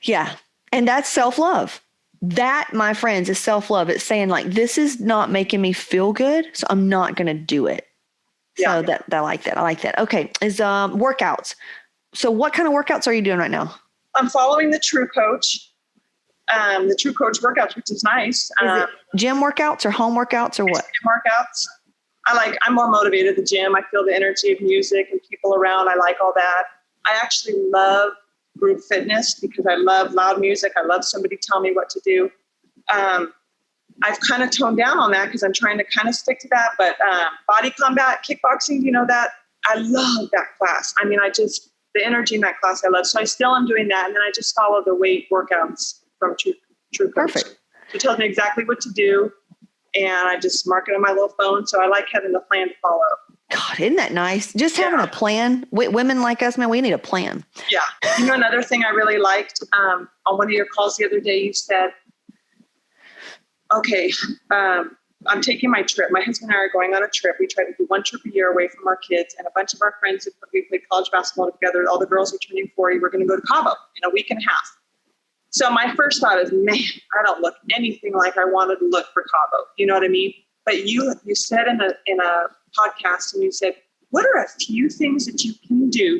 Yeah. And that's self-love. That, my friends, is self-love. It's saying like, this is not making me feel good, so I'm not going to do it. So that I like that. I like that. Okay. Is workouts. So what kind of workouts are you doing right now? I'm following the True Coach workouts, which is nice. Is it gym workouts or home workouts or what? Gym workouts. I'm more motivated at the gym. I feel the energy of music and people around. I like all that. I actually love group fitness because I love loud music. I love somebody tell me what to do. I've kind of toned down on that because I'm trying to kind of stick to that. But body combat, kickboxing, you know that? I love that class. I mean, the energy in that class I love. So I still am doing that. And then I just follow the weight workouts from True Coach. Perfect. It tells me exactly what to do. And I just mark it on my little phone. So I like having the plan to follow. God, isn't that nice? Just having a plan. Women like us, man, we need a plan. Yeah. You know, another thing I really liked on one of your calls the other day, you said, okay, I'm taking my trip. My husband and I are going on a trip. We try to do one trip a year away from our kids. And a bunch of our friends, we played college basketball together. All the girls are turning 40. We're going to go to Cabo in a week and a half. So my first thought is, man, I don't look anything like I wanted to look for Cabo. You know what I mean? But you said in a podcast, and you said, what are a few things that you can do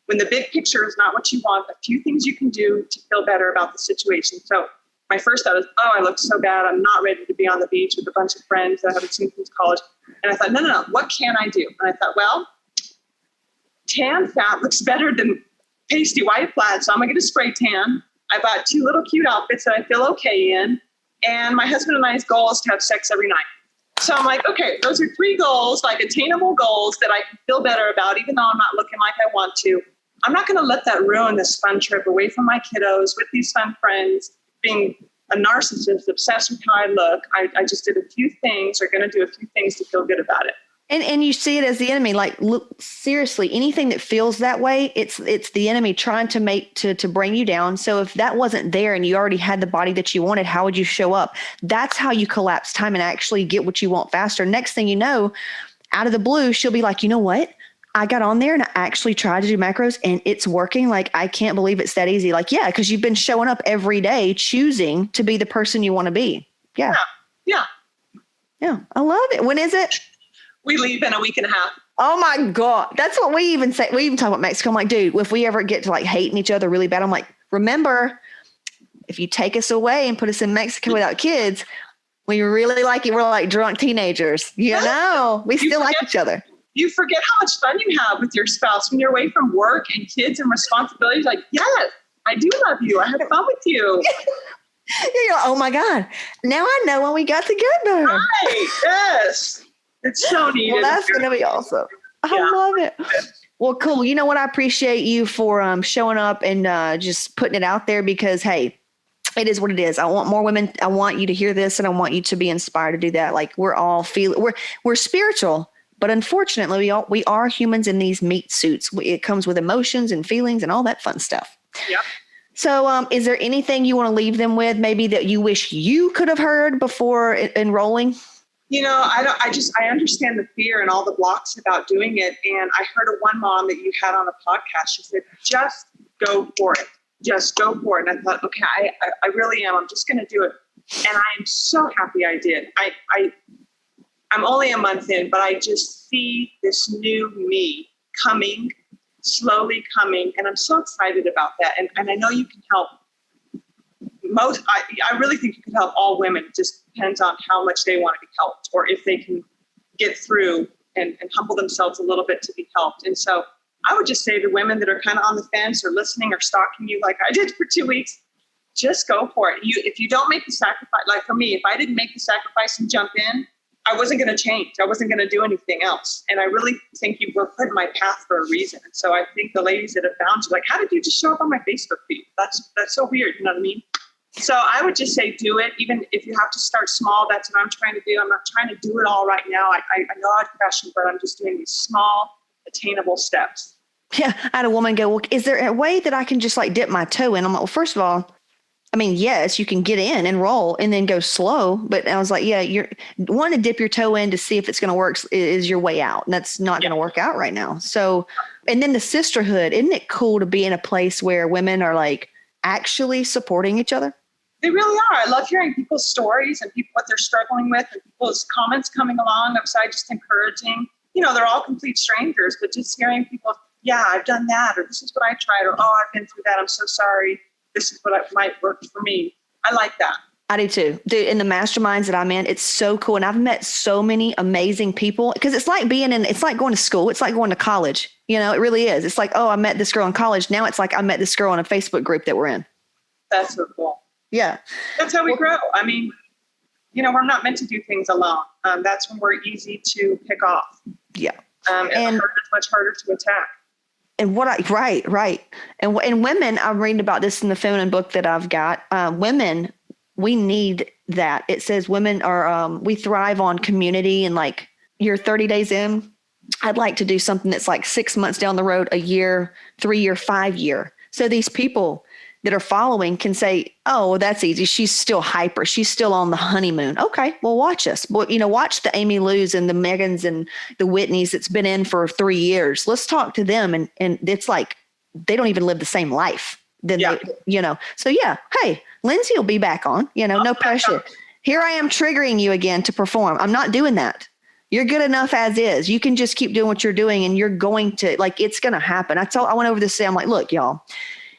when the big picture is not what you want, a few things you can do to feel better about the situation. So my first thought was, I look so bad. I'm not ready to be on the beach with a bunch of friends that I haven't seen since college. And I thought, no, what can I do? And I thought, well, tan fat looks better than pasty white plaid. So I'm going to get a spray tan. I bought 2 little cute outfits that I feel okay in. And my husband and I's goal is to have sex every night. So I'm like, okay, those are 3 goals, like attainable goals that I can feel better about, even though I'm not looking like I want to. I'm not going to let that ruin this fun trip away from my kiddos with these fun friends, being a narcissist obsessed with how I look. I just did a few things, or going to do a few things to feel good about it. And you see it as the enemy. Like, look, seriously, anything that feels that way, it's the enemy trying to make to bring you down. So if that wasn't there and you already had the body that you wanted, how would you show up? That's how you collapse time and actually get what you want faster. Next thing you know, out of the blue, she'll be like, you know what? I got on there and I actually tried to do macros and it's working. Like, I can't believe it's that easy. Like, yeah, because you've been showing up every day, choosing to be the person you want to be. Yeah. Yeah. I love it. When is it? We leave in a week and a half. Oh my God. That's what we even say. We even talk about Mexico. I'm like, dude, if we ever get to like hating each other really bad, I'm like, remember, if you take us away and put us in Mexico without kids, we really like it. We're like drunk teenagers. You know, we still like each other. You forget how much fun you have with your spouse when you're away from work and kids and responsibilities. Like, yes, I do love you. I had fun with you. You're like, oh my God. Now I know when we got together. Right. Yes. It's so neat. Well, that's going to be awesome. I love it. Well, cool. You know what? I appreciate you for showing up and just putting it out there because, hey, it is what it is. I want more women. I want you to hear this and I want you to be inspired to do that. Like, we're all we're spiritual, but unfortunately we are humans in these meat suits. It comes with emotions and feelings and all that fun stuff. Yep. So is there anything you want to leave them with, maybe that you wish you could have heard before enrolling? You know, I understand the fear and all the blocks about doing it. And I heard of one mom that you had on a podcast. She said, just go for it. Just go for it. And I thought, okay, I really am. I'm just going to do it. And I'm so happy I did. I'm only a month in, but I just see this new me coming, slowly coming. And I'm so excited about that. And I know you can help. I really think you can help all women. It just depends on how much they want to be helped or if they can get through and humble themselves a little bit to be helped. And so I would just say to women that are kind of on the fence or listening or stalking you like I did for 2 weeks, just go for it. If you don't make the sacrifice, like for me, if I didn't make the sacrifice and jump in, I wasn't going to change. I wasn't going to do anything else. And I really think you were put in my path for a reason. And so I think the ladies that have found you, like, how did you just show up on my Facebook feed? That's so weird. You know what I mean? So I would just say do it. Even if you have to start small, that's what I'm trying to do. I'm not trying to do it all right now. I know I question, but I'm just doing these small, attainable steps. Yeah. I had a woman go, well, is there a way that I can just like dip my toe in? I'm like, well, first of all, I mean, yes, you can get in and roll and then go slow. But I was like, yeah, you're wanting to dip your toe in to see if it's going to work is your way out. And that's not going to work out right now. So, and then the sisterhood, isn't it cool to be in a place where women are like actually supporting each other? They really are. I love hearing people's stories and people what they're struggling with and people's comments coming along outside, just encouraging. They're all complete strangers, but just hearing people, yeah, I've done that, or this is what I tried, or oh, I've been through that. I'm so sorry. This is what might work for me. I like that. I do too. Dude, in the masterminds that I'm in, it's so cool. And I've met so many amazing people because it's like it's like going to school. It's like going to college. It really is. It's like, oh, I met this girl in college. Now it's like I met this girl in a Facebook group that we're in. That's so cool. Yeah. That's how we grow. I mean, we're not meant to do things alone. That's when we're easy to pick off. Yeah. And it's much harder to attack. And right. And women, I'm reading about this in the feminine book that I've got. Women, we need that. It says women are, we thrive on community, and like you're 30 days in. I'd like to do something that's like 6 months down the road, a year, 3 year, 5 year. So these people that are following can say, oh, well, that's easy. She's still hyper. She's still on the honeymoon. Okay, well, watch us. Well, watch the Amy Lou's and the Megans and the Whitneys that's been in for 3 years. Let's talk to them. And it's like, they don't even live the same life. Then So yeah, hey, Lindsay will be back on, no pressure. Here I am triggering you again to perform. I'm not doing that. You're good enough as is. You can just keep doing what you're doing, and you're going to, like, it's going to happen. I went over this today. I'm like, look, y'all,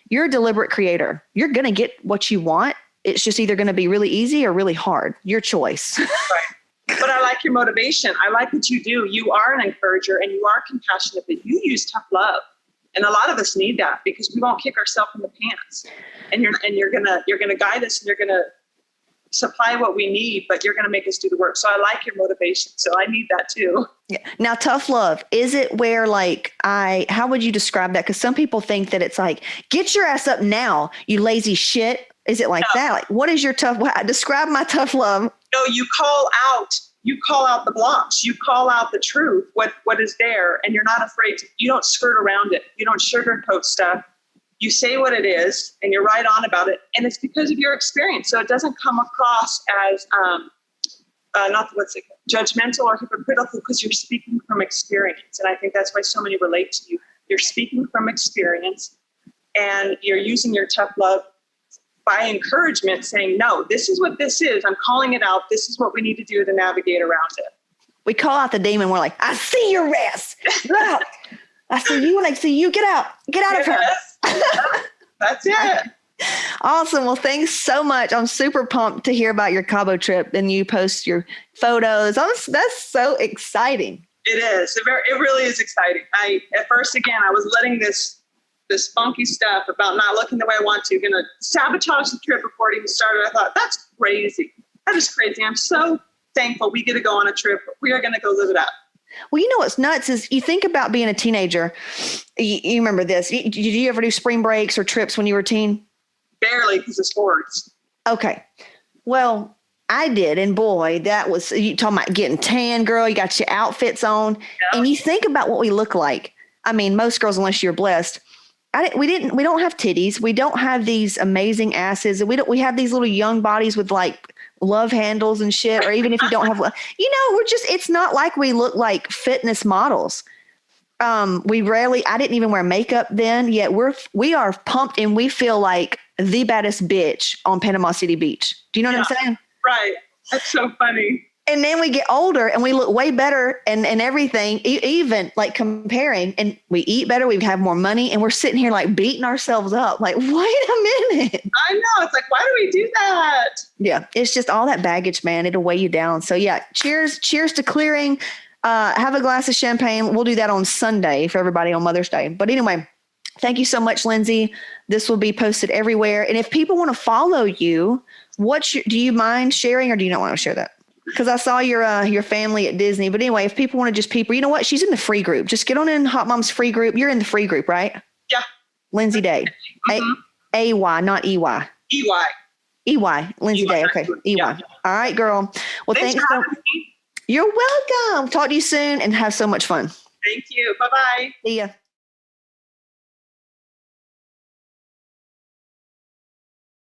you're a deliberate creator. You're going to get what you want. It's just either going to be really easy or really hard. Your choice. Right. But I like your motivation. I like what you do. You are an encourager and you are compassionate, but you use tough love. And a lot of us need that because we won't kick ourselves in the pants. And you're gonna guide us, and you're gonna supply what we need, but you're gonna make us do the work. So I like your motivation. So I need that too. Yeah. Now, tough love, is it where how would you describe that? Because some people think that it's like, get your ass up now, you lazy shit. Is it like that? Like, what is your describe my tough love? No, you call out the blocks, you call out the truth, what is there, and you're not afraid you don't skirt around it. You don't sugarcoat stuff. You say what it is, and you're right on about it. And it's because of your experience. So it doesn't come across as, judgmental or hypocritical, because you're speaking from experience. And I think that's why so many relate to you. You're speaking from experience, and you're using your tough love by encouragement, saying, no, this is what this is. I'm calling it out. This is what we need to do to navigate around it. We call out the demon. We're like, I see your ass. Get out. I see you, and I see you. Get out. Get out of her. That's it. Awesome. Well, thanks so much. I'm super pumped to hear about your Cabo trip, and you post your photos. That's so exciting. It is. It really is exciting. At first, again, I was letting this funky stuff about not looking the way I want to, going to sabotage the trip before it even started. I thought, that's crazy. That is crazy. I'm so thankful we get to go on a trip. We are going to go live it up. Well, you know what's nuts is you think about being a teenager. You remember this. Did you ever do spring breaks or trips when you were a teen? Barely, because of sports. Okay. Well, I did. And boy, that was, you talking about getting tan, girl. You got your outfits on. Yeah. And you think about what we look like. I mean, most girls, unless you're blessed, we don't have titties. We don't have these amazing asses. We have these little young bodies with like love handles and shit. Or even if you don't have, it's not like we look like fitness models. I didn't even wear makeup then, yet we are pumped and we feel like the baddest bitch on Panama City Beach. Do you know what I'm saying? Right. That's so funny. And then we get older and we look way better and everything, even like comparing, and we eat better. We have more money, and we're sitting here like beating ourselves up. Like, wait a minute. I know. It's like, why do we do that? Yeah. It's just all that baggage, man. It'll weigh you down. So yeah, cheers to clearing. Have a glass of champagne. We'll do that on Sunday for everybody on Mother's Day. But anyway, thank you so much, Lindsay. This will be posted everywhere. And if people want to follow you, do you mind sharing, or do you not want to share that? Because I saw your family at Disney. But anyway, if people want to just you know what? She's in the free group. Just get on in Hot Mom's free group. You're in the free group, right? Yeah. Lindsay Day. Mm-hmm. A-Y, not E-Y. E-Y. E-Y. Lindsay Day. Okay. E-Y. Yeah. All right, girl. Well, thanks for having me. You're welcome. Talk to you soon and have so much fun. Thank you. Bye-bye. See ya.